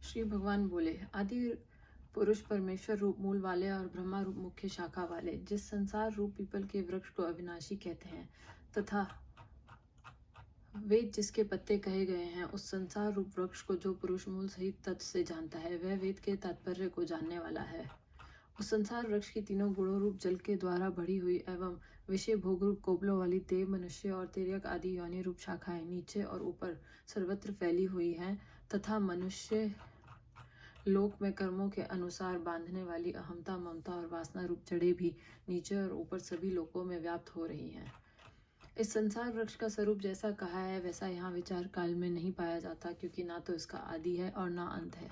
श्री भगवान बोले, आदि पुरुष परमेश्वर रूप मूल वाले और ब्रह्मा रूप मुख्य शाखा वाले, जिस संसार रूप पीपल के वृक्ष को अविनाशी कहते हैं तथा वेद जिसके पत्ते कहे गए हैं, उस संसार रूप वृक्ष को जो पुरुष मूल सहित तत्व से जानता है, वह वेद के तात्पर्य को जानने वाला है। उस संसार वृक्ष की तीनों गुणों रूप जल के द्वारा बढ़ी हुई एवं विषय भोग रूप कोपलों वाली देव, मनुष्य और तिर्यक आदि योनि रूप शाखाएं नीचे और ऊपर सर्वत्र फैली हुई हैं तथा मनुष्य लोक में कर्मों के अनुसार बांधने वाली अहमता, ममता और वासना रूप जड़ें भी नीचे और ऊपर सभी लोकों में व्याप्त हो रही हैं। इस संसार वृक्ष का स्वरूप जैसा कहा है वैसा यहाँ विचार काल में नहीं पाया जाता, क्योंकि ना तो इसका आदि है और ना अंत है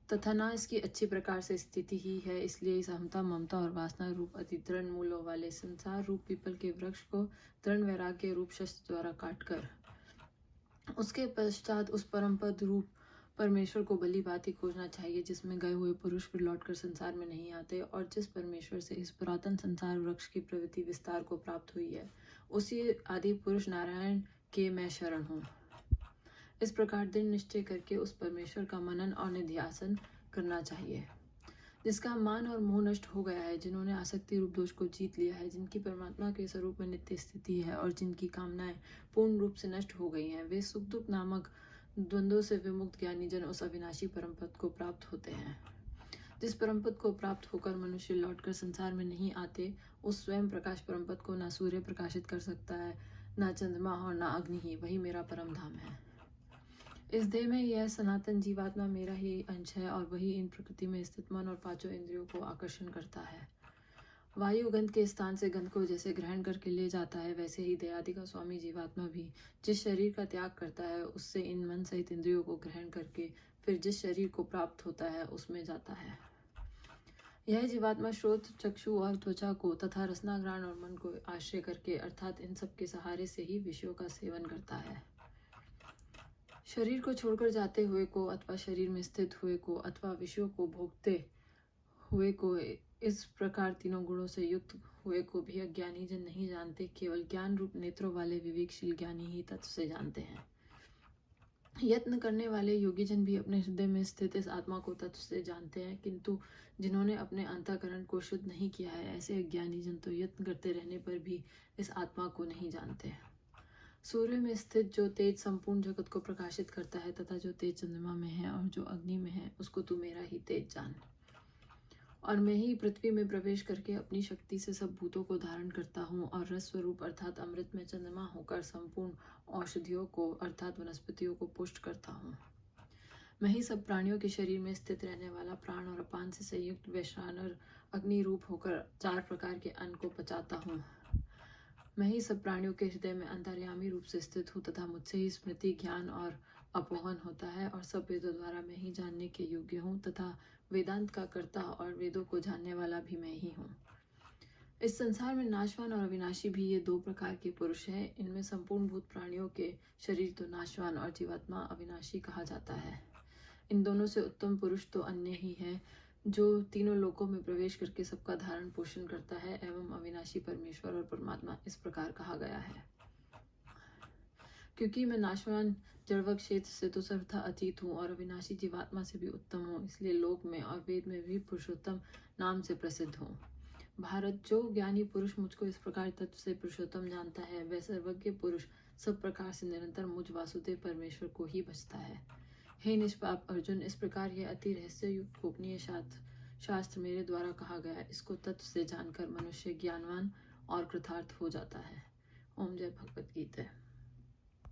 तथा ना इसकी अच्छी प्रकार से स्थिति ही है। इसलिए इस अहमता, ममता और वासना रूप अति दृढ़ मूलों वाले संसार रूप पीपल के वृक्ष को दृढ़ वैराग्य रूप शस्त्र द्वारा काटकर उसके पश्चात उस परम पद रूप परमेश्वर को भली भांति खोजना चाहिए, जिसमें गए हुए पुरुष फिर लौटकर संसार में नहीं आते, और जिस परमेश्वर से इस पुरातन संसार वृक्ष की प्रवृत्ति विस्तार को प्राप्त हुई है, उसी आदि पुरुष नारायण के मैं शरण हूँ। इस प्रकार दृढ़ निश्चय करके उस परमेश्वर का मनन और निध्यासन करना चाहिए, जिसका मान और मोह नष्ट हो गया है, जिन्होंने आसक्ति रूप दोष को जीत लिया है, जिनकी परमात्मा के स्वरूप में नित्य स्थिति है और जिनकी कामनाएं पूर्ण रूप से नष्ट हो गई हैं, वे सुख दुख नामक द्वंद्वों से विमुक्त ज्ञानी जन उस अविनाशी परम पद को प्राप्त होते हैं। जिस परम पद को प्राप्त होकर मनुष्य लौटकर संसार में नहीं आते, उस स्वयं प्रकाश परम पद को ना सूर्य प्रकाशित कर सकता है, ना चंद्रमा और ना अग्नि ही, वही मेरा परम धाम है। इस देह में यह सनातन जीवात्मा मेरा ही अंश है और वही इन प्रकृति में स्थित मन और पांचों इंद्रियों को आकर्षण करता है। वायु गंध के स्थान से गंध को जैसे ग्रहण करके ले जाता है, वैसे ही देहादि का स्वामी जीवात्मा भी जिस शरीर का त्याग करता है, उससे इन मन सहित इंद्रियों को ग्रहण करके फिर जिस शरीर को प्राप्त होता है उसमें जाता है। यह जीवात्मा श्रोत, चक्षु और त्वचा को तथा रसनाग्राण और मन को आश्रय करके अर्थात इन सब के सहारे से ही विषयों का सेवन करता है। शरीर को छोड़कर जाते हुए को अथवा शरीर में स्थित हुए को अथवा विषयों को भोगते हुए को, इस प्रकार तीनों गुणों से युक्त हुए को भी अज्ञानी जन नहीं जानते, केवल ज्ञान रूप नेत्रों वाले विवेकशील ज्ञानी ही तत्व से जानते हैं। यत्न करने वाले योगी जन भी अपने हृदय में स्थित इस आत्मा को तत्व से जानते हैं, किंतु जिन्होंने अपने अंतःकरण को शुद्ध नहीं किया है, ऐसे अज्ञानी जन तो यत्न करते रहने पर भी इस आत्मा को नहीं जानते। सूर्य में स्थित जो तेज संपूर्ण जगत को प्रकाशित करता है तथा जो तेज चंद्रमा में है और जो अग्नि में है, उसको तू मेरा ही तेज जान। और मैं ही पृथ्वी में प्रवेश करके अपनी शक्ति से सब भूतों को धारण करता हूँ और रस स्वरूप अर्थात अमृत में चंद्रमा होकर संपूर्ण औषधियों को अर्थात वनस्पतियों को पुष्ट करता हूँ। मैं ही सब प्राणियों के शरीर में स्थित रहने वाला प्राण और अपान से संयुक्त वैश्वानर अग्नि रूप होकर 4 प्रकार के अन्न को पचाता हूँ। मैं ही सब प्राणियों के हृदय में अंतर्यामी रूप से स्थित हूँ तथा मुझसे ही स्मृति, ज्ञान और अपोहन होता है, और सब वेदों द्वारा मैं ही जानने के योग्य हूँ तथा वेदांत का कर्ता और वेदों को जानने वाला भी मैं ही हूँ। इस संसार में नाशवान और अविनाशी भी ये 2 प्रकार के पुरुष हैं। इनमें संपूर्ण भूत प्राणियों के शरीर तो नाशवान और जीवात्मा अविनाशी कहा जाता है। इन दोनों से उत्तम पुरुष तो अन्य ही है, जो तीनों लोकों में प्रवेश करके सबका धारण पोषण करता है, एवं अविनाशी परमेश्वर और परमात्मा इस प्रकार कहा गया है। क्योंकि मैं नाशवान जड़वक क्षेत्र से तो सर्वथा अतीत हूँ और अविनाशी जीवात्मा से भी उत्तम हूँ, इसलिए लोक में और वेद में भी पुरुषोत्तम नाम से प्रसिद्ध हूँ। भारत, जो ज्ञानी पुरुष मुझको इस प्रकार तत्व से पुरुषोत्तम जानता है, वह सर्वज्ञ पुरुष सब प्रकार से निरंतर मुझ वासुदेव परमेश्वर को ही भजता है। हे निष्पाप अर्जुन, इस प्रकार यह अति रहस्य युक्त गोपनीय शास्त्र मेरे द्वारा कहा गया, इसको तत्व से जानकर मनुष्य ज्ञानवान और कृतार्थ हो जाता है। ओम जय भगवद गीता।